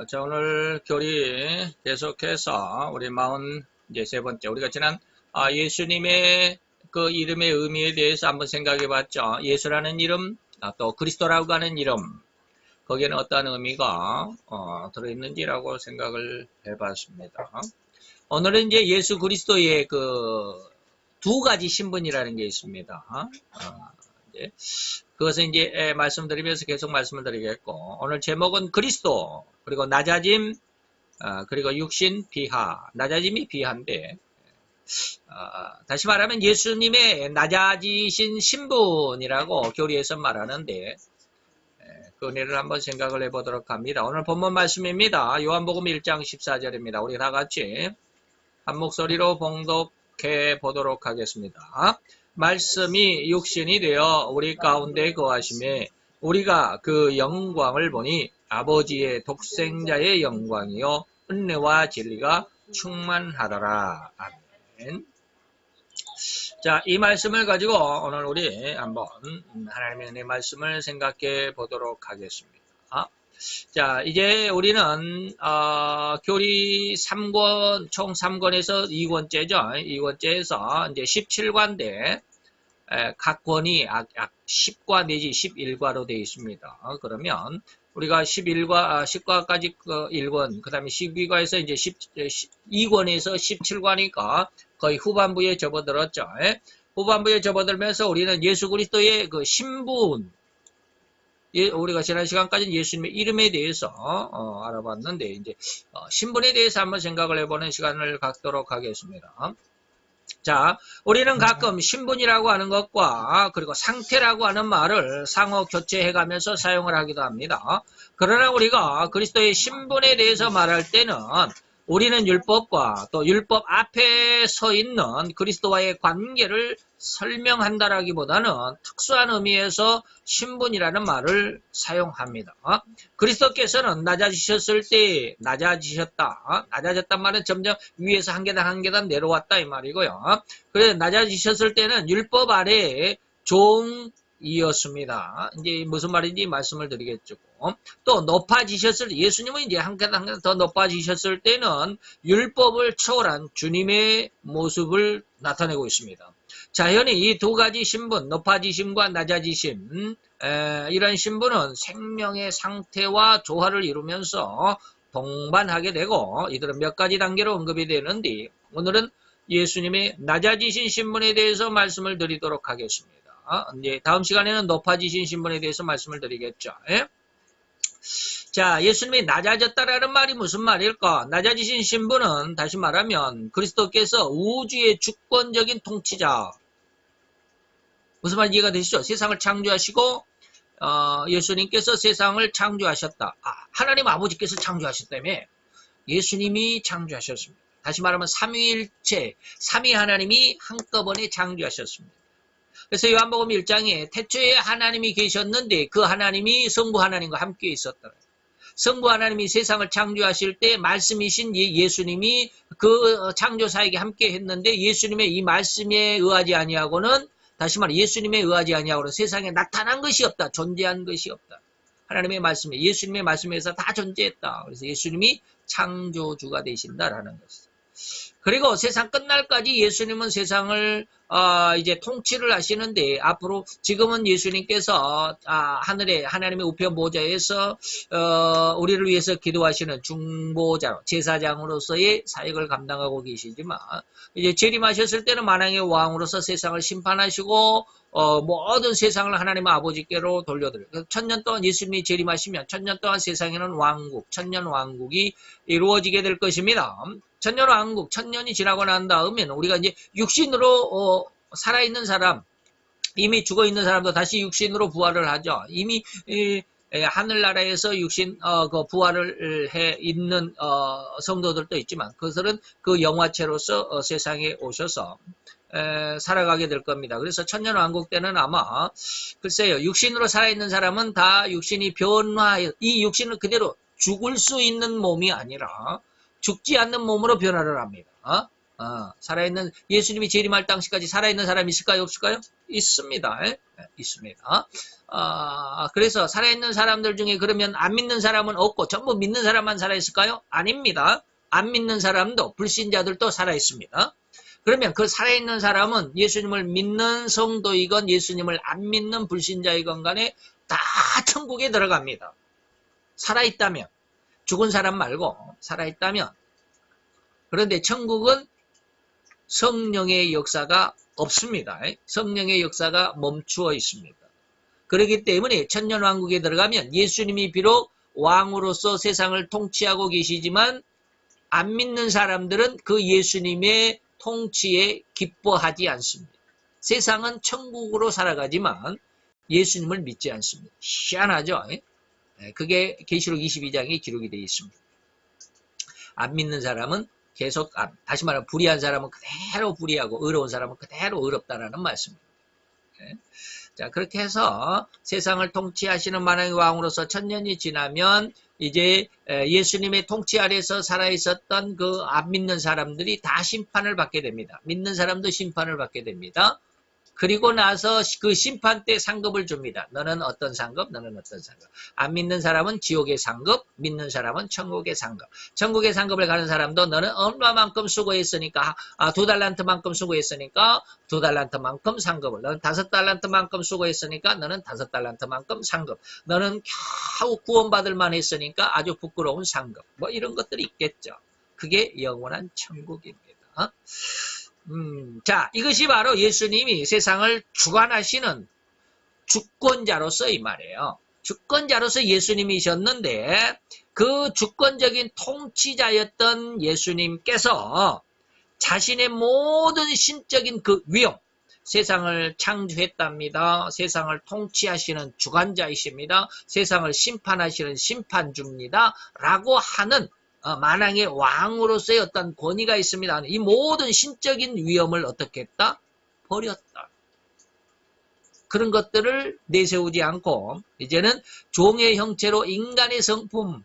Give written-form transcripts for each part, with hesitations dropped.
자, 오늘 교리 계속해서 우리 43번째, 우리가 지난 예수님의 그 이름의 의미에 대해서 한번 생각해 봤죠. 예수라는 이름, 또 그리스도라고 하는 이름, 거기에는 어떤 의미가 들어있는지라고 생각을 해 봤습니다. 오늘은 이제 예수 그리스도의 그 두 가지 신분이라는 게 있습니다. 그것은 이제 말씀드리면서 계속 말씀을 드리겠고, 오늘 제목은 그리스도, 그리고 낮아짐, 그리고 육신 비하. 낮아짐이 비하인데, 다시 말하면 예수님의 낮아지신 신분이라고 교리에서 말하는데, 그 은혜를 한번 생각을 해보도록 합니다. 오늘 본문 말씀입니다. 요한복음 1장 14절입니다. 우리 다 같이 한 목소리로 봉독해 보도록 하겠습니다. 말씀이 육신이 되어 우리 가운데 거하심에 우리가 그 영광을 보니 아버지의 독생자의 영광이요 은혜와 진리가 충만하더라. 아멘. 자, 이 말씀을 가지고 오늘 우리 한번 하나님의 은혜 말씀을 생각해 보도록 하겠습니다. 자, 이제 우리는 교리 3권, 총 3권에서 2권째죠. 2권째에서 이제 17과인데 각 권이 약 10과 내지 11과로 되어 있습니다. 그러면 우리가 10과까지 1권, 그 다음에 12과에서 이제 2권에서 17과니까 거의 후반부에 접어들었죠. 후반부에 접어들면서 우리는 예수 그리스도의 그 신분, 우리가 지난 시간까지는 예수님의 이름에 대해서 알아봤는데 이제 신분에 대해서 한번 생각을 해보는 시간을 갖도록 하겠습니다. 자, 우리는 가끔 신분이라고 하는 것과 그리고 상태라고 하는 말을 상호 교체해가면서 사용을 하기도 합니다. 그러나 우리가 그리스도의 신분에 대해서 말할 때는 우리는 율법과 또 율법 앞에 서 있는 그리스도와의 관계를 설명한다라기보다는 특수한 의미에서 신분이라는 말을 사용합니다. 그리스도께서는 낮아지셨을 때 낮아지셨다. 낮아졌단 말은 점점 위에서 한 계단 한 계단 내려왔다 이 말이고요. 그래서 낮아지셨을 때는 율법 아래에 종이었습니다. 이제 무슨 말인지 말씀을 드리겠죠. 또 높아지셨을 때 예수님은 이제 한 계단 한 계단 더 높아지셨을 때는 율법을 초월한 주님의 모습을 나타내고 있습니다. 자연히 이 두 가지 신분, 높아지심과 낮아지심, 이런 신분은 생명의 상태와 조화를 이루면서 동반하게 되고 이들은 몇 가지 단계로 언급이 되는데 오늘은 예수님의 낮아지신 신분에 대해서 말씀을 드리도록 하겠습니다. 이제 다음 시간에는 높아지신 신분에 대해서 말씀을 드리겠죠. 자, 예수님이 낮아졌다라는 말이 무슨 말일까? 낮아지신 신분은 다시 말하면 그리스도께서 우주의 주권적인 통치자. 무슨 말인지 이해가 되시죠? 세상을 창조하시고 예수님께서 세상을 창조하셨다. 하나님 아버지께서 창조하셨다며 예수님이 창조하셨습니다. 다시 말하면 삼위일체, 삼위 하나님이 한꺼번에 창조하셨습니다. 그래서 요한복음 1장에 태초에 하나님이 계셨는데 그 하나님이 성부 하나님과 함께 있었다. 성부 하나님이 세상을 창조하실 때 말씀이신 예수님이 그 창조사에게 함께 했는데 예수님의 이 말씀에 의하지 아니하고는 다시 말해 예수님에 의하지 아니하고는 세상에 나타난 것이 없다. 존재한 것이 없다. 하나님의 말씀에 예수님의 말씀에서 다 존재했다. 그래서 예수님이 창조주가 되신다라는 것이죠. 그리고 세상 끝날까지 예수님은 세상을 이제 통치를 하시는데 앞으로 지금은 예수님께서 하늘에 하나님의 우편 보좌에서 우리를 위해서 기도하시는 중보자로 제사장으로서의 사역을 감당하고 계시지만 이제 재림하셨을 때는 만왕의 왕으로서 세상을 심판하시고 모든 세상을 하나님의 아버지께로 돌려드려요. 천년 동안 예수님이 재림하시면 천년 동안 세상에는 왕국, 천년 왕국이 이루어지게 될 것입니다. 천년 왕국, 천년이 지나고 난 다음에는 우리가 이제 육신으로 살아있는 사람, 이미 죽어있는 사람도 다시 육신으로 부활을 하죠. 이미 하늘나라에서 육신 그 부활을 해 있는 성도들도 있지만 그것은 그 영화체로서 세상에 오셔서 살아가게 될 겁니다. 그래서 천년왕국 때는 아마 글쎄요 육신으로 살아있는 사람은 다 육신이 변화해 이 육신은 그대로 죽을 수 있는 몸이 아니라 죽지 않는 몸으로 변화를 합니다. 살아있는, 예수님이 재림할 당시까지 살아있는 사람이 있을까요? 없을까요? 있습니다. 있습니다. 그래서 살아있는 사람들 중에 그러면 안 믿는 사람은 없고 전부 믿는 사람만 살아있을까요? 아닙니다. 안 믿는 사람도, 불신자들도 살아있습니다. 그러면 그 살아있는 사람은 예수님을 믿는 성도이건 예수님을 안 믿는 불신자이건 간에 다 천국에 들어갑니다. 살아있다면. 죽은 사람 말고 살아있다면. 그런데 천국은 성령의 역사가 없습니다. 성령의 역사가 멈추어 있습니다. 그렇기 때문에 천년왕국에 들어가면 예수님이 비록 왕으로서 세상을 통치하고 계시지만 안 믿는 사람들은 그 예수님의 통치에 기뻐하지 않습니다. 세상은 천국으로 살아가지만 예수님을 믿지 않습니다. 희한하죠? 그게 계시록 22장에 기록이 되어 있습니다. 안 믿는 사람은 계속, 다시 말하면 불의한 사람은 그대로 불의하고 의로운 사람은 그대로 의롭다라는 말씀입니다. 자, 그렇게 해서 세상을 통치하시는 만왕의 왕으로서 천년이 지나면 이제 예수님의 통치 아래서 살아있었던 그 안 믿는 사람들이 다 심판을 받게 됩니다. 믿는 사람도 심판을 받게 됩니다. 그리고 나서 그 심판 때 상급을 줍니다. 너는 어떤 상급, 너는 어떤 상급. 안 믿는 사람은 지옥의 상급, 믿는 사람은 천국의 상급. 천국의 상급을 가는 사람도 너는 얼마만큼 수고했으니까, 2달란트만큼 수고했으니까 2달란트만큼 상급을. 너는 5달란트만큼 수고했으니까 너는 5달란트만큼 상급. 너는 겨우 구원받을 만했으니까 아주 부끄러운 상급. 뭐 이런 것들이 있겠죠. 그게 영원한 천국입니다. 자, 이것이 바로 예수님이 세상을 주관하시는 주권자로서 이 말이에요. 주권자로서 예수님이셨는데 그 주권적인 통치자였던 예수님께서 자신의 모든 신적인 그 위엄, 세상을 창조했답니다. 세상을 통치하시는 주관자이십니다. 세상을 심판하시는 심판주입니다. 라고 하는 만왕의 왕으로서의 어떤 권위가 있습니다. 이 모든 신적인 위엄을 어떻게 했다? 버렸다. 그런 것들을 내세우지 않고 이제는 종의 형체로 인간의 성품을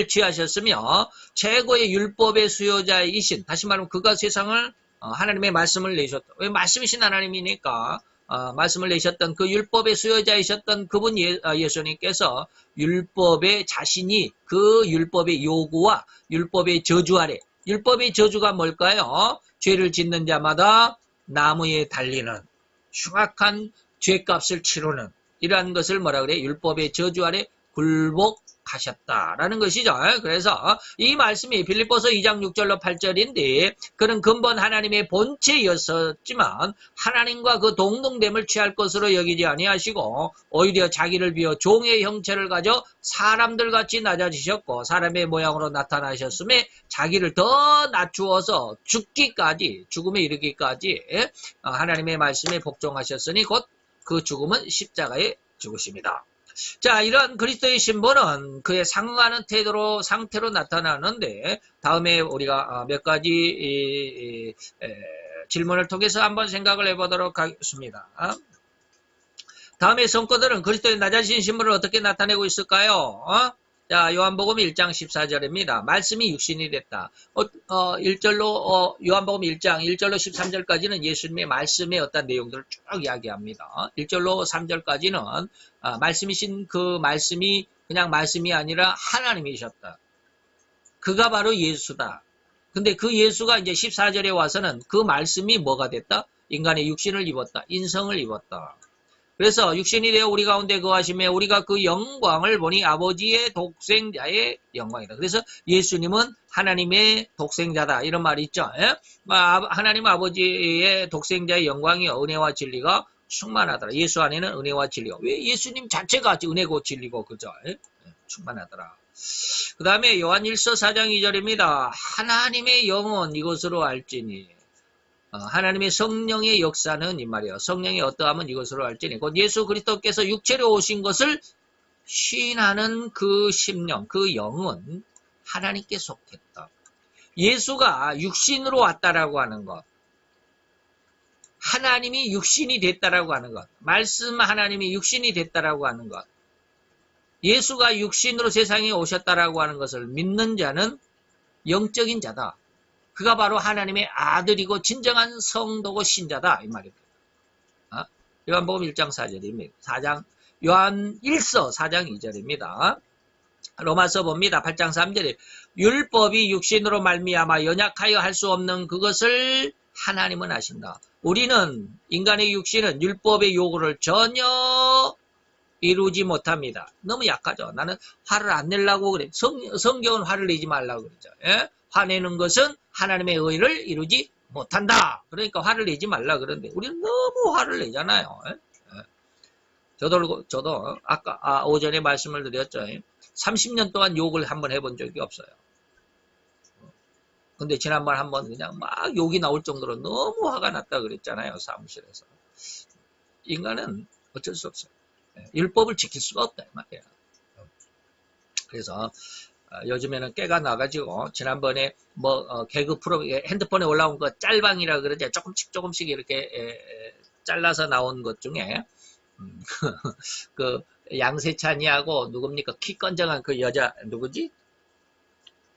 취하셨으며 최고의 율법의 수요자이신, 다시 말하면 그가 세상을 하나님의 말씀을 내셨다. 왜 말씀이신 하나님이니까 말씀을 내셨던 그 율법의 수요자이셨던 그분 예수님께서 율법의 자신이 그 율법의 요구와 율법의 저주 아래, 율법의 저주가 뭘까요? 죄를 짓는 자마다 나무에 달리는 흉악한 죄값을 치르는 이러한 것을 뭐라 그래? 율법의 저주 아래 굴복하셨다라는 것이죠. 그래서 이 말씀이 빌립보서 2장 6절로 8절인데 그는 근본 하나님의 본체였었지만 하나님과 그 동등됨을 취할 것으로 여기지 아니하시고 오히려 자기를 비워 종의 형체를 가져 사람들같이 낮아지셨고 사람의 모양으로 나타나셨음에 자기를 더 낮추어서 죽기까지, 죽음에 이르기까지 하나님의 말씀에 복종하셨으니 곧 그 죽음은 십자가에 죽으십니다. 자, 이런 그리스도의 신분은 그에 상응하는 태도로, 상태로 나타나는데 다음에 우리가 몇 가지 질문을 통해서 한번 생각을 해보도록 하겠습니다. 다음의 성과들은 그리스도의 낮아진 신분을 어떻게 나타내고 있을까요? 자, 요한복음 1장 14절입니다. 말씀이 육신이 됐다. 1절로, 요한복음 1장 1절로 13절까지는 예수님의 말씀의 어떤 내용들을 쭉 이야기합니다. 1절로 3절까지는 말씀이신 그 말씀이 그냥 말씀이 아니라 하나님이셨다. 그가 바로 예수다. 근데 그 예수가 이제 14절에 와서는 그 말씀이 뭐가 됐다? 인간의 육신을 입었다. 인성을 입었다. 그래서 육신이 되어 우리 가운데 거하심에 우리가 그 영광을 보니 아버지의 독생자의 영광이다. 그래서 예수님은 하나님의 독생자다. 이런 말이 있죠. 하나님 아버지의 독생자의 영광이 은혜와 진리가 충만하더라. 예수 안에는 은혜와 진리가. 왜 예수님 자체가 은혜고 진리고 그죠? 충만하더라. 그 다음에 요한일서 4장 2절입니다. 하나님의 영은 이것으로 알지니. 하나님의 성령의 역사는 이 말이에요. 성령의 어떠함은 이것으로 알지니 곧 예수 그리스도께서 육체로 오신 것을 시인하는 그 심령, 그 영은 하나님께 속했다. 예수가 육신으로 왔다라고 하는 것, 하나님이 육신이 됐다라고 하는 것, 말씀 하나님이 육신이 됐다라고 하는 것, 예수가 육신으로 세상에 오셨다라고 하는 것을 믿는 자는 영적인 자다. 그가 바로 하나님의 아들이고 진정한 성도고 신자다 이 말입니다. 요한복음 1장 4절입니다. 4장 요한 1서 4장 2절입니다. 로마서 봅니다. 8장 3절에 율법이 육신으로 말미암아 연약하여 할 수 없는 그것을 하나님은 아신다. 우리는 인간의 육신은 율법의 요구를 전혀 이루지 못합니다. 너무 약하죠. 나는 화를 안 내려고 그래. 성경은 화를 내지 말라고 그러죠. 예? 화내는 것은 하나님의 의를 이루지 못한다. 그러니까 화를 내지 말라 그러는데 우리는 너무 화를 내잖아요. 예? 저도 아까 오전에 말씀을 드렸죠. 30년 동안 욕을 한번 해본 적이 없어요. 근데 지난번 한번 그냥 막 욕이 나올 정도로 너무 화가 났다 그랬잖아요. 사무실에서. 인간은 어쩔 수 없어요. 율법을 지킬 수가 없다 이 말이에요. 그래서 요즘에는 깨가 나가지고 지난번에 뭐 개그 프로 핸드폰에 올라온 거 짤방이라 그러죠. 조금씩 이렇게 잘라서 나온 것 중에 그 양세찬이하고 누굽니까? 키 건장한 그 여자 누구지?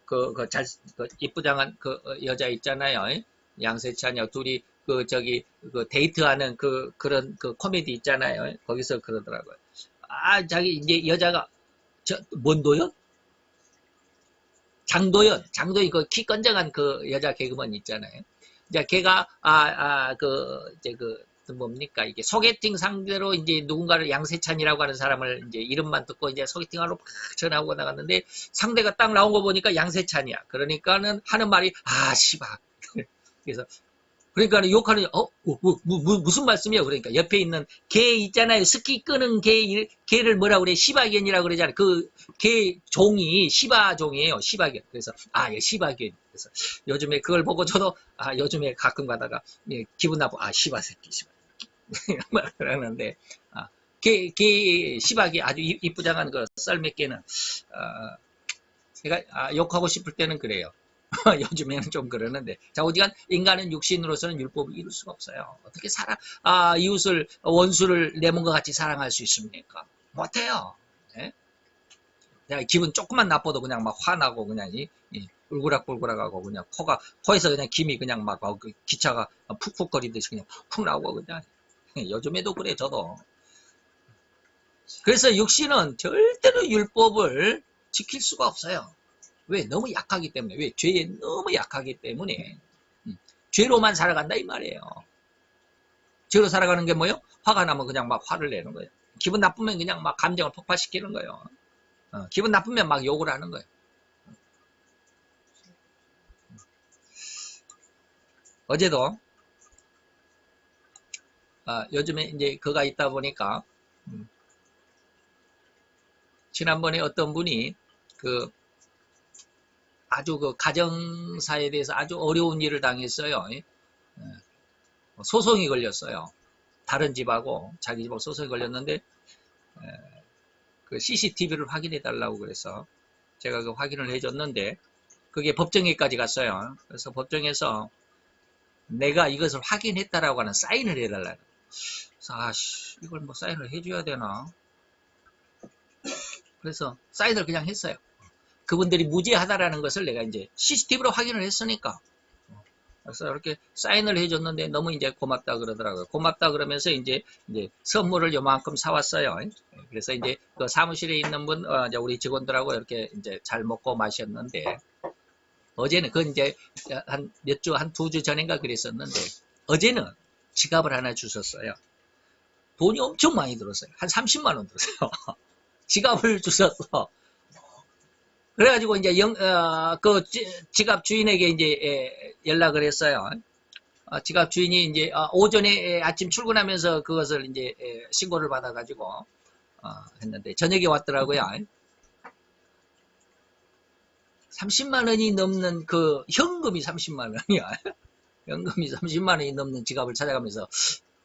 그 이쁘장한 그 여자 있잖아요. 양세찬이하고 둘이 그 데이트하는 그런 코미디 있잖아요. 거기서 그러더라고요. 자기 이제 여자가 뭔도연? 장도연 그 키 건장한 그 여자 개그맨 있잖아요. 이제 걔가 뭡니까 이게 소개팅 상대로 이제 누군가를 양세찬이라고 하는 사람을 이제 이름만 듣고 이제 소개팅하러 막 전화하고 나갔는데 상대가 딱 나온 거 보니까 양세찬이야. 그러니까는 하는 말이 씨발. 그래서 그러니까 욕하는 무슨 말씀이에요? 그러니까 옆에 있는 개 있잖아요. 스키 끄는 개를 뭐라 그래? 시바견이라고 그러잖아요. 그 개 종이 시바종이에요. 시바견. 그래서 예, 시바견. 그래서 요즘에 그걸 보고 저도 요즘에 가끔 가다가 기분 나빠. 시바 새끼. 그러는데 개 시바견 아주 이쁘장한 그 썰매개는 제가 욕하고 싶을 때는 그래요. 요즘에는 좀 그러는데 자 어디간 인간은 육신으로서는 율법을 이룰 수가 없어요. 어떻게 이웃을 원수를 내 몸과 같이 사랑할 수 있습니까? 못해요. 네? 내가 기분 조금만 나빠도 그냥 막 화나고 그냥 울그락불그락하고 그냥 코에서 그냥 김이 그냥 막 기차가 푹푹거리듯이 그냥 푹 나오고 그냥 요즘에도 그래 저도. 그래서 육신은 절대로 율법을 지킬 수가 없어요. 왜? 너무 약하기 때문에. 왜? 죄에 너무 약하기 때문에. 죄로만 살아간다 이 말이에요. 죄로 살아가는 게 뭐예요? 화가 나면 그냥 막 화를 내는 거예요. 기분 나쁘면 그냥 막 감정을 폭발시키는 거예요. 기분 나쁘면 막 욕을 하는 거예요. 어제도 요즘에 이제 그가 있다 보니까 지난번에 어떤 분이 아주 가정사에 대해서 아주 어려운 일을 당했어요. 소송이 걸렸어요. 다른 집하고 자기 집하고 소송이 걸렸는데 그 CCTV를 확인해 달라고 그래서 제가 그 확인을 해줬는데 그게 법정에까지 갔어요. 그래서 법정에서 내가 이것을 확인했다라고 하는 사인을 해달라고. 그래서 이걸 뭐 사인을 해줘야 되나? 그래서 사인을 그냥 했어요. 그분들이 무죄하다라는 것을 내가 이제 CCTV로 확인을 했으니까. 그래서 이렇게 사인을 해줬는데 너무 이제 고맙다 그러더라고요. 고맙다 그러면서 이제 선물을 요만큼 사왔어요. 그래서 이제 그 사무실에 있는 분, 이제 우리 직원들하고 이렇게 이제 잘 먹고 마셨는데 어제는 그건 이제 한 두 주 전인가 그랬었는데 어제는 지갑을 하나 주셨어요. 돈이 엄청 많이 들었어요. 한 30만 원 들었어요. 지갑을 주셨어. 그래가지고 이제 그 지갑 주인에게 이제 연락을 했어요. 지갑 주인이 이제 오전에 아침 출근하면서 그것을 이제 신고를 받아가지고 했는데 저녁에 왔더라고요. 30만 원이 넘는 그 현금이 30만 원이야. 현금이 30만 원이 넘는 지갑을 찾아가면서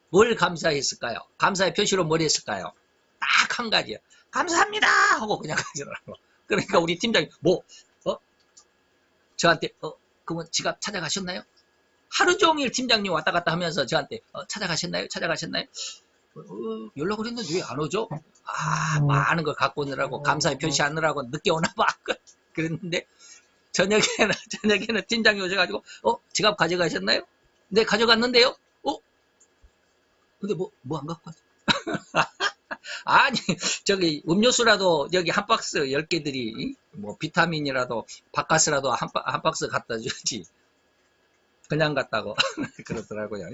뭘 감사했을까요? 감사의 표시로 뭘 했을까요? 딱 한 가지야. 감사합니다 하고 그냥 가더라고. 그러니까 우리 팀장이 저한테 그러면 지갑 찾아가셨나요? 하루 종일 팀장님 왔다 갔다 하면서 저한테 찾아가셨나요? 연락을 했는데 왜 안 오죠? 많은 걸 갖고 오느라고 감사의 표시하느라고 늦게 오나 봐. 그랬는데 저녁에는 팀장이 오셔가지고, 지갑 가져가셨나요? 네, 가져갔는데요? 근데 뭐 안 갖고 왔어? 아니, 저기, 음료수라도 여기 한 박스 10개들이, 뭐, 비타민이라도, 바카스라도 한 박스 갖다 주지. 그냥 갔다고. 그러더라고요.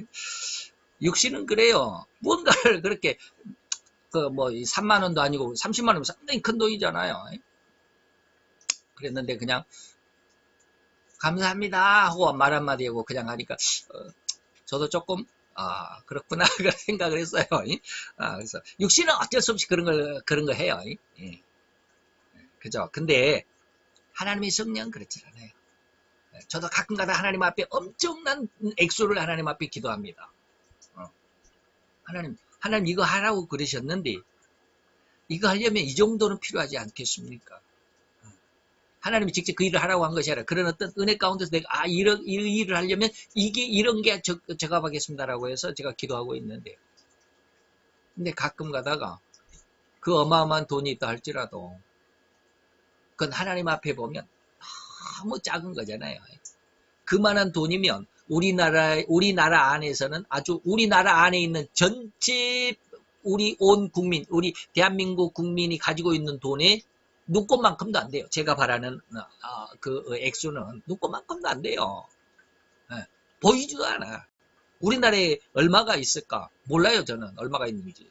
육신은 그래요. 뭔가를 그렇게, 3만원도 아니고 30만원이면 상당히 큰 돈이잖아요. 그랬는데 그냥, 감사합니다 하고 말 한마디 하고 그냥 하니까, 저도 조금, 그렇구나, 그런 생각을 했어요. 그래서, 육신은 어쩔 수 없이 그런 거 해요. 예. 그죠? 근데, 하나님의 성령 그렇지 않아요. 저도 가끔가다 하나님 앞에 엄청난 액수를 하나님 앞에 기도합니다. 하나님 이거 하라고 그러셨는데, 이거 하려면 이 정도는 필요하지 않겠습니까? 하나님이 직접 그 일을 하라고 한 것이 아니라 그런 어떤 은혜 가운데서 내가 이 일을 하려면 이런 게 적합하겠습니다라고 해서 제가 기도하고 있는데, 근데 가끔 가다가 그 어마어마한 돈이 있다 할지라도 그건 하나님 앞에 보면 너무 작은 거잖아요. 그만한 돈이면 우리나라 안에서는 아주 우리나라 안에 있는 전체 우리 온 국민, 우리 대한민국 국민이 가지고 있는 돈의 눈꽃만큼도 안 돼요. 제가 바라는 그 액수는 눈꽃만큼도 안 돼요. 보이지도 않아. 우리나라에 얼마가 있을까? 몰라요, 저는 얼마가 있는지.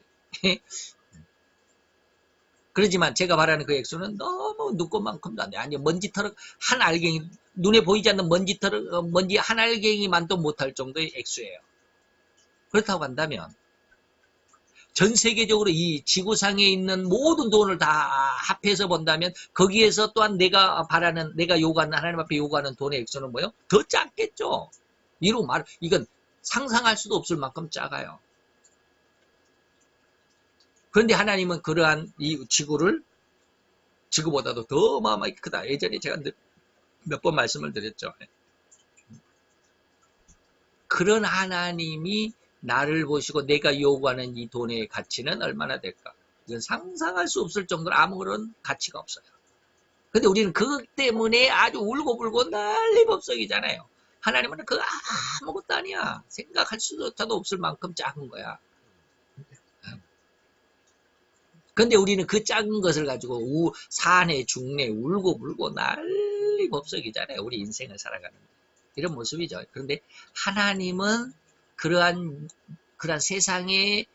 그러지만 제가 바라는 그 액수는 너무 눈꽃만큼도 안 돼. 아니, 먼지털 한 알갱이, 눈에 보이지 않는 먼지 한 알갱이만도 못할 정도의 액수예요. 그렇다고 한다면 전 세계적으로 이 지구상에 있는 모든 돈을 다 합해서 본다면 거기에서 또한 내가 요구하는, 하나님 앞에 요구하는 돈의 액수는 뭐예요? 더 작겠죠. 이건 상상할 수도 없을 만큼 작아요. 그런데 하나님은 그러한 이 지구보다도 더 어마어마하게 크다. 예전에 제가 몇 번 말씀을 드렸죠. 그런 하나님이 나를 보시고 내가 요구하는 이 돈의 가치는 얼마나 될까? 이건 상상할 수 없을 정도로 아무런 가치가 없어요. 근데 우리는 그것 때문에 아주 울고불고 난리법석이잖아요. 하나님은 그거 아무것도 아니야. 생각할 수조차도 없을 만큼 작은 거야. 근데 우리는 그 작은 것을 가지고 산에 중내 울고불고 난리법석이잖아요. 우리 인생을 살아가는 이런 모습이죠. 그런데 하나님은 그러한 세상에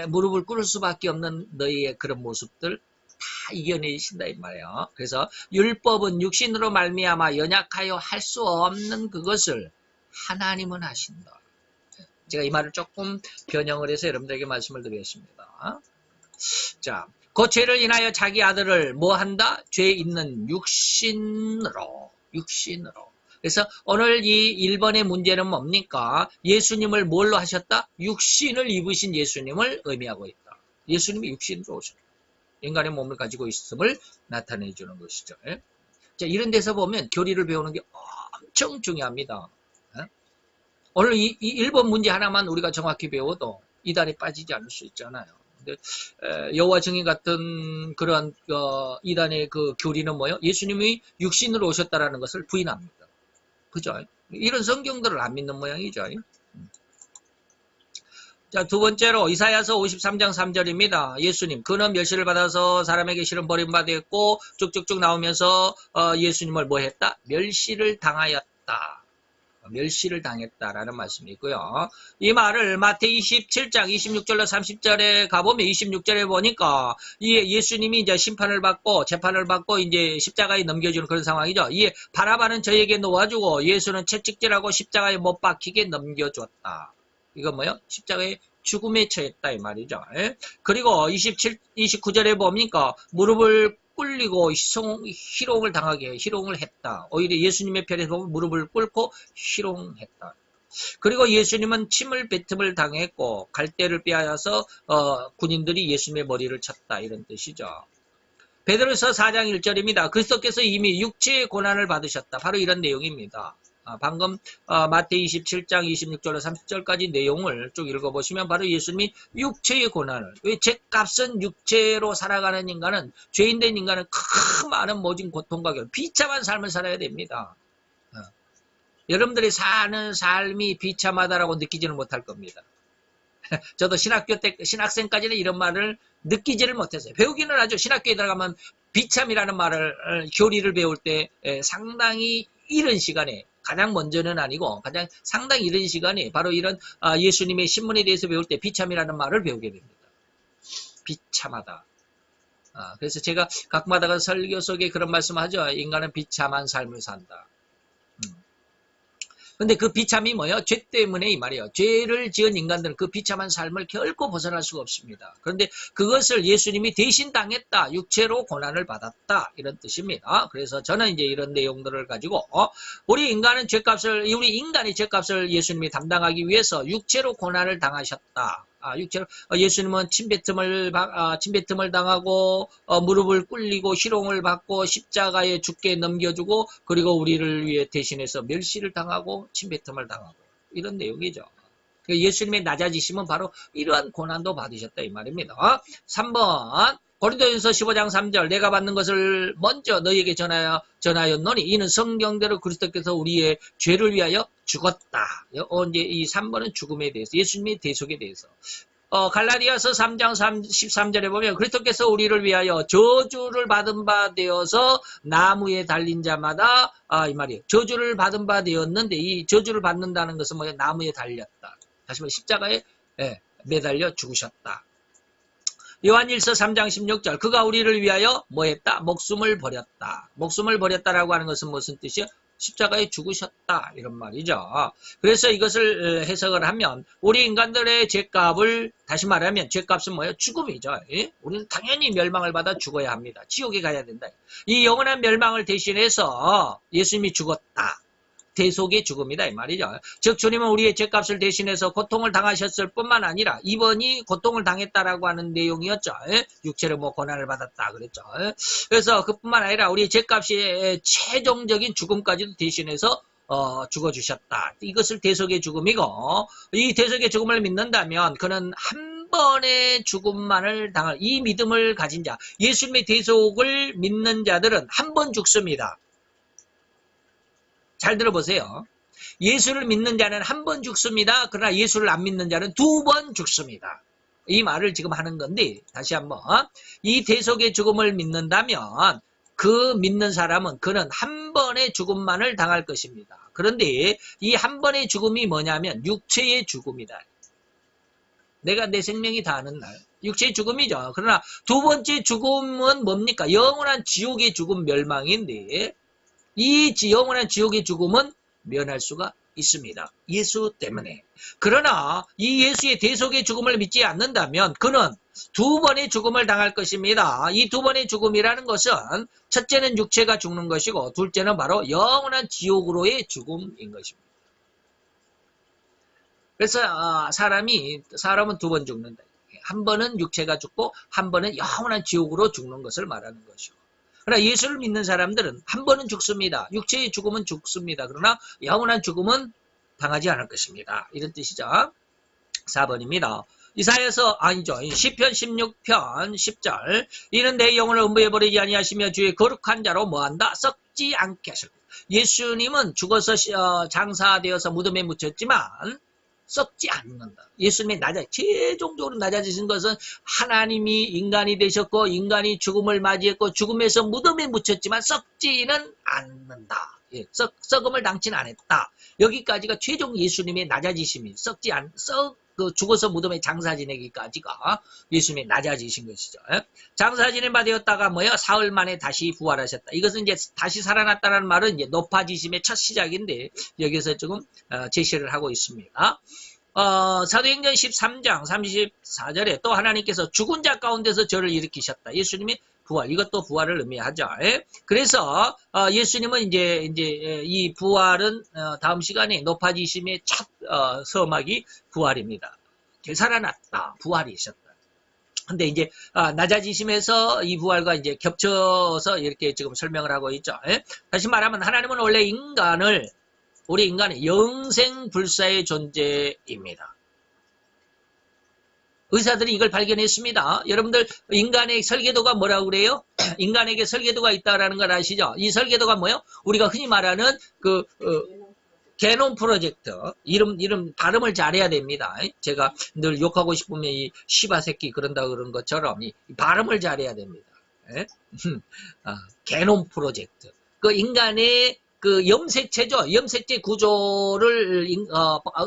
무릎을 꿇을 수밖에 없는 너희의 그런 모습들 다 이겨내신다 이 말이에요. 그래서 율법은 육신으로 말미암아 연약하여 할 수 없는 그것을 하나님은 하신다. 제가 이 말을 조금 변형을 해서 여러분들에게 말씀을 드리겠습니다. 자, 그 죄를 인하여 자기 아들을 뭐 한다? 죄 있는 육신으로. 그래서 오늘 이 1번의 문제는 뭡니까? 예수님을 뭘로 하셨다? 육신을 입으신 예수님을 의미하고 있다. 예수님이 육신으로 오셨다. 인간의 몸을 가지고 있음을 나타내 주는 것이죠. 자, 이런 데서 보면 교리를 배우는 게 엄청 중요합니다. 오늘 이 1번 문제 하나만 우리가 정확히 배워도 이단에 빠지지 않을 수 있잖아요. 근데 여호와 증인 같은 그러한 이단의 그 교리는 뭐예요? 예수님이 육신으로 오셨다라는 것을 부인합니다. 그죠? 이런 성경들을 안 믿는 모양이죠. 자, 두 번째로 이사야서 53장 3절입니다. 예수님, 그는 멸시를 받아서 사람에게 실은 버림받았고 쭉쭉쭉 나오면서 예수님을 뭐 했다? 멸시를 당하였다. 멸시를 당했다라는 말씀이 있고요. 이 말을 마태이 27장 26절로 30절에 가보면 26절에 보니까 예수님이 이제 심판을 받고 재판을 받고 이제 십자가에 넘겨주는 그런 상황이죠. 이 바라바는 저에게 놓아주고 예수는 채찍질하고 십자가에 못 박히게 넘겨줬다. 이건 뭐요? 십자가에 죽음에 처했다 이 말이죠. 그리고 29절에 보니까 무릎을 꿇리고 희롱을 당하게 희롱을 했다. 오히려 예수님의 편에서 보면 무릎을 꿇고 희롱했다. 그리고 예수님은 침을 뱉음을 당했고 갈대를 빼앗아서 군인들이 예수님의 머리를 쳤다 이런 뜻이죠. 베드로서 4장 1절입니다. 그리스도께서 이미 육체의 고난을 받으셨다. 바로 이런 내용입니다. 방금 마태이 27장 26절로 30절까지 내용을 쭉 읽어보시면 바로 예수님이 육체의 고난을, 왜 죄값은 육체로 살아가는 인간은, 죄인된 인간은 큰 많은 모진 고통과 비참한 삶을 살아야 됩니다. 여러분들이 사는 삶이 비참하다라고 느끼지는 못할 겁니다. 저도 신학교 때, 신학생까지는 이런 말을 느끼지를 못했어요. 배우기는 하죠. 신학교에 들어가면 비참이라는 말을, 교리를 배울 때 상당히 이른 시간에, 가장 먼저는 아니고 가장 상당히 이른 시간에 바로 이런 예수님의 신문에 대해서 배울 때 비참이라는 말을 배우게 됩니다. 비참하다. 그래서 제가 각마다가 설교 속에 그런 말씀하죠. 인간은 비참한 삶을 산다. 근데 그 비참이 뭐예요? 죄 때문에 이 말이에요. 죄를 지은 인간들은 그 비참한 삶을 결코 벗어날 수가 없습니다. 그런데 그것을 예수님이 대신 당했다. 육체로 고난을 받았다. 이런 뜻입니다. 그래서 저는 이제 이런 내용들을 가지고 우리 인간이 죄값을 예수님이 담당하기 위해서 육체로 고난을 당하셨다. 육체로 예수님은 침뱉음을 당하고 무릎을 꿇리고 희롱을 받고 십자가에 죽게 넘겨주고 그리고 우리를 위해 대신해서 멸시를 당하고 침뱉음을 당하고 이런 내용이죠. 예수님의 낮아지심은 바로 이러한 고난도 받으셨다 이 말입니다. 3번 고린도전서 15장 3절 내가 받는 것을 먼저 너희에게 전하였노니 이는 성경대로 그리스도께서 우리의 죄를 위하여 죽었다. 이제 이 3번은 죽음에 대해서 예수님의 대속에 대해서 갈라디아서 3장 13절에 보면 그리스도께서 우리를 위하여 저주를 받은 바 되어서 나무에 달린 자마다 이 말이에요. 저주를 받은 바 되었는데 이 저주를 받는다는 것은 뭐예요? 나무에 달렸다. 다시 말해 십자가에 매달려 죽으셨다. 요한일서 3장 16절 그가 우리를 위하여 뭐했다? 목숨을 버렸다. 목숨을 버렸다라고 하는 것은 무슨 뜻이요? 십자가에 죽으셨다 이런 말이죠. 그래서 이것을 해석을 하면 우리 인간들의 죄값을 다시 말하면 죄값은 뭐예요? 죽음이죠. 예? 우리는 당연히 멸망을 받아 죽어야 합니다. 지옥에 가야 된다. 이 영원한 멸망을 대신해서 예수님이 죽었다. 대속의 죽음이다 이 말이죠. 즉 주님은 우리의 죄값을 대신해서 고통을 당하셨을 뿐만 아니라 이번이 고통을 당했다라고 하는 내용이었죠. 육체로 뭐 고난을 받았다 그랬죠. 그래서 그뿐만 아니라 우리의 죄값이 최종적인 죽음까지도 대신해서 죽어주셨다. 이것을 대속의 죽음이고 이 대속의 죽음을 믿는다면 그는 한 번의 죽음만을 당할 이 믿음을 가진 자 예수님의 대속을 믿는 자들은 한 번 죽습니다. 잘 들어보세요. 예수를 믿는 자는 한 번 죽습니다. 그러나 예수를 안 믿는 자는 2번 죽습니다. 이 말을 지금 하는 건데 다시 한번 이 대속의 죽음을 믿는다면 그 믿는 사람은 그는 한 번의 죽음만을 당할 것입니다. 그런데 이 한 번의 죽음이 뭐냐면 육체의 죽음이다. 내가 내 생명이 다하는 날. 육체의 죽음이죠. 그러나 두 번째 죽음은 뭡니까? 영원한 지옥의 죽음 멸망인데 이 영원한 지옥의 죽음은 면할 수가 있습니다. 예수 때문에. 그러나 이 예수의 대속의 죽음을 믿지 않는다면 그는 2번의 죽음을 당할 것입니다. 이 2번의 죽음이라는 것은 첫째는 육체가 죽는 것이고 둘째는 바로 영원한 지옥으로의 죽음인 것입니다. 그래서 사람은 2번 죽는다. 한 번은 육체가 죽고 한 번은 영원한 지옥으로 죽는 것을 말하는 것이고 그러나 예수를 믿는 사람들은 한 번은 죽습니다. 육체의 죽음은 죽습니다. 그러나 영원한 죽음은 당하지 않을 것입니다. 이런 뜻이죠. 4번입니다. 시편 16편 10절 이는 내 영혼을 음부해버리지 아니하시며 주의 거룩한 자로 뭐한다? 썩지 않게 하실 것이다. 예수님은 죽어서 장사되어서 무덤에 묻혔지만 썩지 않는다. 예수님의 최종적으로 낮아지신 것은 하나님이 인간이 되셨고 인간이 죽음을 맞이했고 죽음에서 무덤에 묻혔지만 썩지는 않는다. 썩음을 당치는 않았다. 여기까지가 최종 예수님의 낮아지심이 죽어서 무덤에 장사 지내기까지가 예수님의 낮아지신 것이죠. 장사 지낸 바 되었다가 사흘 만에 다시 부활하셨다. 이것은 이제 다시 살아났다는 말은 이제 높아지심의 첫 시작인데 여기서 조금 제시를 하고 있습니다. 사도행전 13장 34절에 또 하나님께서 죽은 자 가운데서 저를 일으키셨다. 예수님이 부활, 이것도 부활을 의미하죠. 그래서 예수님은 이제 이 부활은 다음 시간에 높아지심의 첫 서막이 부활입니다. 살아났다, 부활이셨다. 근데 이제 낮아지심에서 이 부활과 이제 겹쳐서 이렇게 지금 설명을 하고 있죠. 다시 말하면 하나님은 원래 인간을 우리 인간의 영생불사의 존재입니다. 의사들이 이걸 발견했습니다. 여러분들 인간의 설계도가 뭐라고 그래요? 인간에게 설계도가 있다라는 걸 아시죠? 이 설계도가 뭐예요? 우리가 흔히 말하는 게놈 프로젝트. 이름 발음을 잘해야 됩니다. 제가 늘 욕하고 싶으면 이 시바 새끼 그런다 그런 것처럼 이 발음을 잘해야 됩니다. 게놈 프로젝트. 그 인간의 그 염색체죠. 염색체 구조를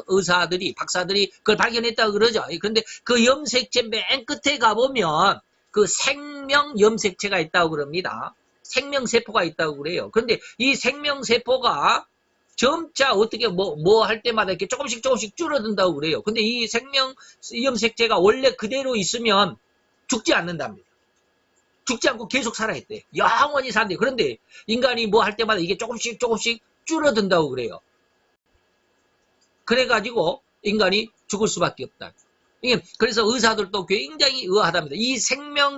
의사들이 박사들이 그걸 발견했다고 그러죠. 그런데 그 염색체 맨 끝에 가보면 그 생명 염색체가 있다고 그럽니다. 생명세포가 있다고 그래요. 그런데 이 생명세포가 점차 어떻게 뭐 할 때마다 이렇게 조금씩 줄어든다고 그래요. 근데 이 생명 염색체가 원래 그대로 있으면 죽지 않는답니다. 죽지 않고 계속 살아있대. 영원히 산대. 그런데 인간이 뭐 할 때마다 이게 조금씩 줄어든다고 그래요. 그래가지고 인간이 죽을 수밖에 없다. 그래서 의사들도 굉장히 의아하답니다. 이 생명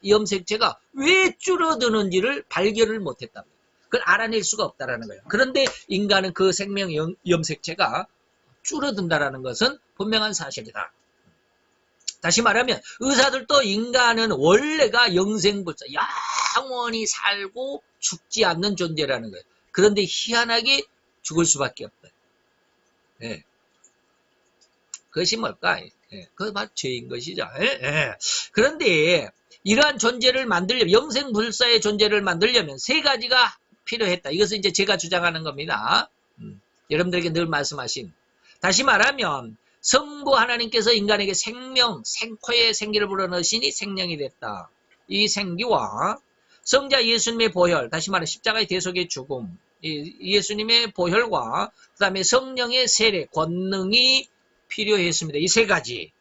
염색체가 왜 줄어드는지를 발견을 못했답니다. 그걸 알아낼 수가 없다라는 거예요. 그런데 인간은 그 생명 염색체가 줄어든다라는 것은 분명한 사실이다. 다시 말하면 의사들도 인간은 원래가 영생불사, 영원히 살고 죽지 않는 존재라는 거예요. 그런데 희한하게 죽을 수밖에 없다. 예. 그것이 뭘까? 예. 그것 바로 죄인 것이죠. 예. 그런데 이러한 존재를 만들려면, 영생불사의 존재를 만들려면 세 가지가 필요했다. 이것은 이제 제가 주장하는 겁니다. 여러분들에게 늘 말씀하신. 다시 말하면 성부 하나님께서 인간에게 생코에 생기를 불어넣으시니 생명이 됐다. 이 생기와 성자 예수님의 보혈, 다시 말해 십자가의 대속의 죽음, 예수님의 보혈과 그 다음에 성령의 세례, 권능이 필요했습니다. 이 세 가지.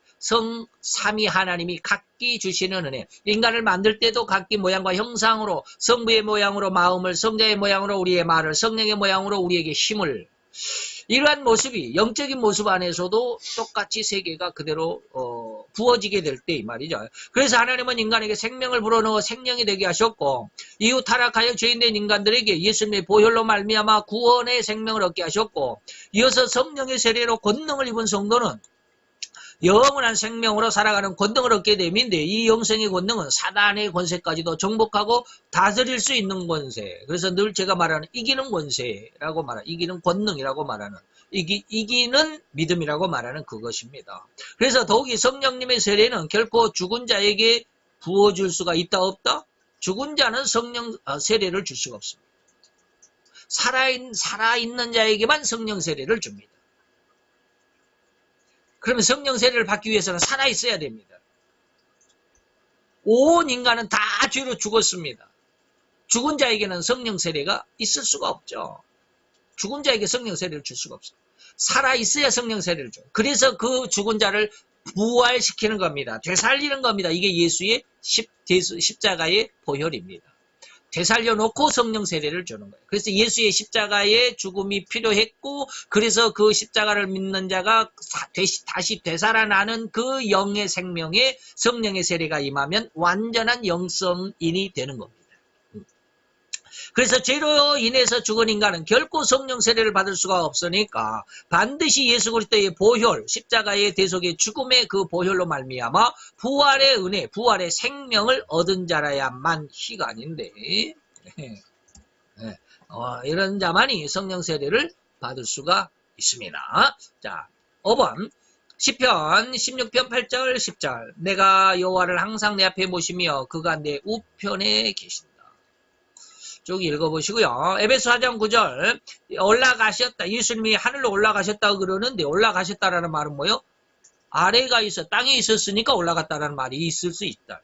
삼위 하나님이 각기 주시는 은혜. 인간을 만들 때도 각기 모양과 형상으로, 성부의 모양으로 마음을, 성자의 모양으로 우리의 말을, 성령의 모양으로 우리에게 힘을. 이러한 모습이 영적인 모습 안에서도 똑같이 세계가 그대로 부어지게 될 때 이 말이죠. 그래서 하나님은 인간에게 생명을 불어넣어 생명이 되게 하셨고, 이후 타락하여 죄인된 인간들에게 예수님의 보혈로 말미암아 구원의 생명을 얻게 하셨고, 이어서 성령의 세례로 권능을 입은 성도는 영원한 생명으로 살아가는 권능을 얻게 됨인데, 이 영생의 권능은 사단의 권세까지도 정복하고 다스릴 수 있는 권세. 그래서 늘 제가 말하는 이기는 권세라고 말하는, 이기는 권능이라고 말하는, 이기는 믿음이라고 말하는 그것입니다. 그래서 더욱이 성령님의 세례는 결코 죽은 자에게 부어줄 수가 있다 없다? 죽은 자는 성령 세례를 줄 수가 없습니다. 살아있는 자에게만 성령 세례를 줍니다. 그러면 성령 세례를 받기 위해서는 살아있어야 됩니다. 온 인간은 다 죄로 죽었습니다. 죽은 자에게는 성령 세례가 있을 수가 없죠. 죽은 자에게 성령 세례를 줄 수가 없어요. 살아있어야 성령 세례를 줘요. 그래서 그 죽은 자를 부활시키는 겁니다. 되살리는 겁니다. 이게 예수의 십자가의 보혈입니다. 되살려놓고 성령 세례를 주는 거예요. 그래서 예수의 십자가의 죽음이 필요했고, 그래서 그 십자가를 믿는 자가 다시 되살아나는 그 영의 생명에 성령의 세례가 임하면 완전한 영성인이 되는 겁니다. 그래서 죄로 인해서 죽은 인간은 결코 성령 세례를 받을 수가 없으니까 반드시 예수 그리스도의 보혈, 십자가의 대속의 죽음의 그 보혈로 말미암아 부활의 은혜, 부활의 생명을 얻은 자라야만 희간인데, 이런 자만이 성령 세례를 받을 수가 있습니다. 자, 5번 시편 16편 8절 10절. 내가 여호와를 항상 내 앞에 모시며 그가 내 우편에 계신다. 쭉 읽어보시고요. 에베소 4장 9절. 올라가셨다. 예수님이 하늘로 올라가셨다고 그러는데, 올라가셨다라는 말은 뭐예요? 아래가 있어, 땅에 있었으니까 올라갔다라는 말이 있을 수 있다.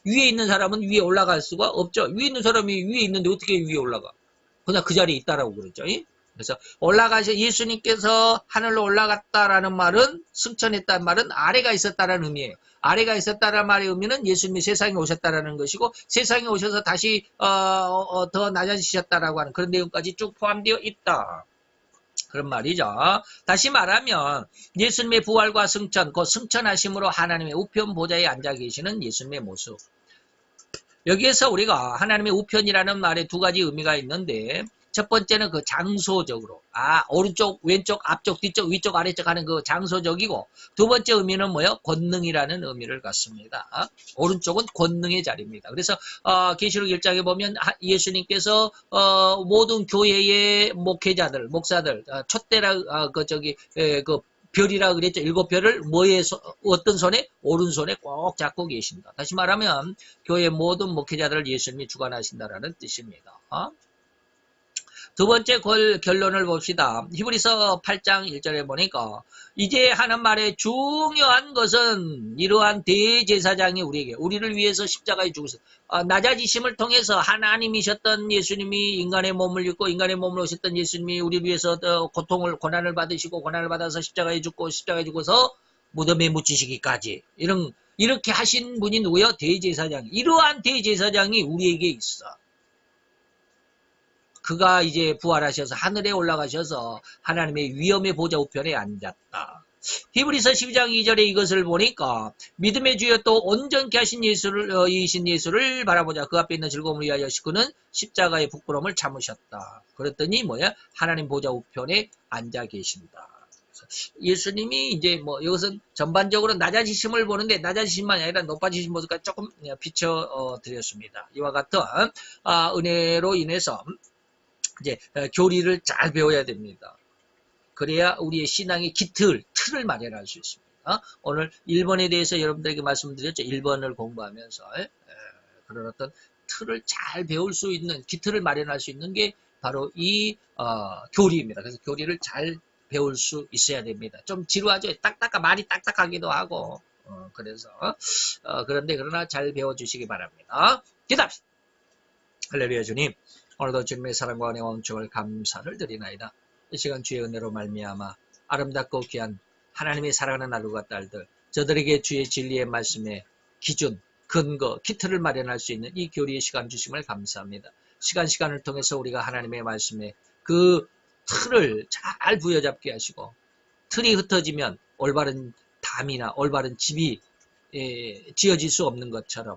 위에 있는 사람은 위에 올라갈 수가 없죠. 위에 있는 사람이 위에 있는데 어떻게 위에 올라가? 그냥 그 자리에 있다라고 그랬죠. 그래서 예수님께서 하늘로 올라갔다라는 말은, 승천했다는 말은 아래가 있었다라는 의미예요. 아래가 있었다라는 말의 의미는 예수님이 세상에 오셨다라는 것이고, 세상에 오셔서 다시 더 낮아지셨다라고 하는 그런 내용까지 쭉 포함되어 있다. 그런 말이죠. 다시 말하면 예수님의 부활과 승천, 그 승천하심으로 하나님의 우편 보좌에 앉아 계시는 예수님의 모습. 여기에서 우리가 하나님의 우편이라는 말에 두 가지 의미가 있는데, 첫 번째는 그 장소적으로, 오른쪽, 왼쪽, 앞쪽, 뒤쪽, 위쪽, 아래쪽 하는 그 장소적이고, 두 번째 의미는 뭐요? 권능이라는 의미를 갖습니다. 오른쪽은 권능의 자리입니다. 그래서 계시록 1장에 보면 예수님께서 모든 교회의 목회자들, 목사들, 촛대라 그 별이라 그랬죠. 7별을 어떤 손에? 오른손에 꼭 잡고 계십니다. 다시 말하면 교회 모든 목회자들을 예수님이 주관하신다라는 뜻입니다. 두 번째 결론을 봅시다. 히브리서 8장 1절에 보니까 이제 하는 말의 중요한 것은 이러한 대제사장이 우리를 위해서 십자가에 죽으셨다. 낮아지심을 통해서 하나님이셨던 예수님이 인간의 몸을 입고 인간의 몸을 오셨던 예수님이 우리를 위해서 고난을 받으시고 고난을 받아서 십자가에 죽어서 무덤에 묻히시기까지 이렇게 하신 분이 누구요? 대제사장. 이러한 대제사장이 우리에게 있어. 그가 이제 부활하셔서 하늘에 올라가셔서 하나님의 위엄의 보좌 우편에 앉았다. 히브리서 12장 2절에 이것을 보니까 믿음의 주여 또 온전케 하신 이신 예수를 바라보자. 그 앞에 있는 즐거움을 위하여 그는 십자가의 부끄러움을 참으셨다. 그랬더니 하나님 보좌 우편에 앉아 계신다. 예수님이 이제 이것은 전반적으로 낮아지심을 보는데 낮아지심만이 아니라 높아지신 모습까지 조금 비춰드렸습니다. 이와 같은 은혜로 인해서 이제 교리를 잘 배워야 됩니다. 그래야 우리의 신앙의 틀을 마련할 수 있습니다. 오늘 1번에 대해서 여러분들에게 말씀드렸죠. 1번을 공부하면서 그런 어떤 틀을 잘 배울 수 있는 기틀을 마련할 수 있는 게 바로 이 교리입니다. 그래서 교리를 잘 배울 수 있어야 됩니다. 좀 지루하죠. 말이 딱딱하기도 하고 그래서 그러나 잘 배워주시기 바랍니다. 기도합시다. 할렐루야. 주님, 오늘도 주님의 사랑과 은혜와 은총을 감사를 드리나이다. 이 시간 주의 은혜로 말미암아 아름답고 귀한 하나님의 사랑하는 아들과 딸들, 저들에게 주의 진리의 말씀에 기준, 근거, 기틀을 마련할 수 있는 이 교리의 시간 주심을 감사합니다. 시간을 통해서 우리가 하나님의 말씀에 그 틀을 잘 부여잡게 하시고, 틀이 흩어지면 올바른 담이나 올바른 집이 지어질 수 없는 것처럼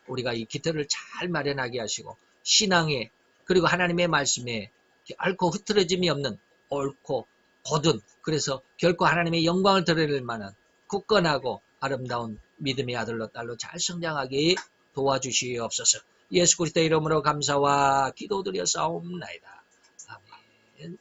우리가 이 기틀을 잘 마련하게 하시고, 신앙에 그리고 하나님의 말씀에 결코 흐트러짐이 없는 옳고 곧은, 그래서 결코 하나님의 영광을 드러낼 만한 굳건하고 아름다운 믿음의 아들로 딸로 잘 성장하게 도와주시옵소서. 예수 그리스도의 이름으로 감사와 기도드려 싸움나이다. 아멘.